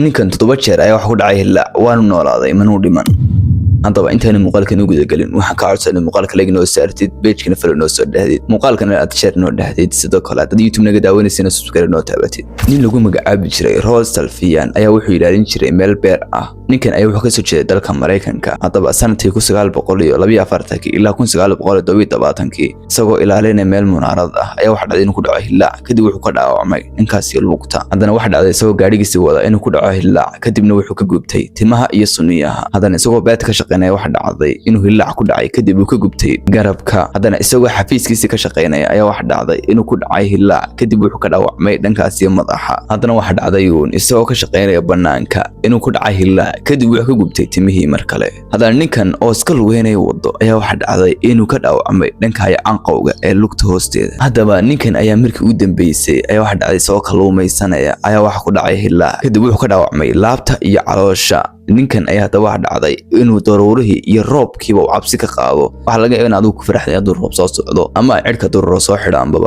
ninkan 7 jeer ayaa wax ku dhacay hilaac waanu noolaaday manuu dhiman haddaba intaan muuqaalkan ugu gudagalin waxaan ka codsanay muuqaalka like noo saartid page-kana follow noo soo dhahdid muuqaalkana aad share noo dhahdid sidoo kale aad YouTube naga daawanaysiina subscribe noo taabatid nin lagu magacaabi jiray Rolf Salfian ayaa wuxuu ilaalin jiray meel beer ah ninkan ayaa wuxuu ka soo jeeday dalka Mareykanka haddaba sanadkii 1942 ilaa 1927 isagoo ilaalinaya meel munaarad ah ayaa wax dhacday inuu ku dhaco hilaac kadib wuxuu ka dhaawacmay ninkaasi lugta haddana wax dhacday isagoo gaadhigiisa wada inuu ku dhaco hilaac kadibna wuxuu ka gubtay timaha iyo sunniyaha haddana isagoo beed ka shaqeynaya wax dhacday inuu hilaac ku dhacay kadib uu ka gubtay garabka haddana isagoo xafiiskiisa ka shaqeynaya ayaa wax dhacday inuu ku dhacay hilaac kadib wuxuu ka dhaawacmay dhankaasi madaxa haddana wax dhacday isagoo ka shaqeynaya banaanka inuu ku dhacay hilaac kadib wuxuu ka gubtay timihii mar kale haddana ninkan oo iska lugeynaya wado ayaa wax dhacday inuu ka dhaawacmay dhanka canqowga ee lugta hoosteeda haddaba ninkan ayaa markii u dambeysay ayaa wax dhacday isagoo kaluumaysanaya ayaa wax ku dhacay hilaac kadib wuxuu ka dhaawacmay laabta iyo caloosha ninkan ayaa hadda wax dhacday inuu daruurihii iyo roobkiiba uu cabsi ka qaado waxa laga yaabaa in aad ku faraxday hadduu roob soo socdo ama cirka daruuro soo xidhaanba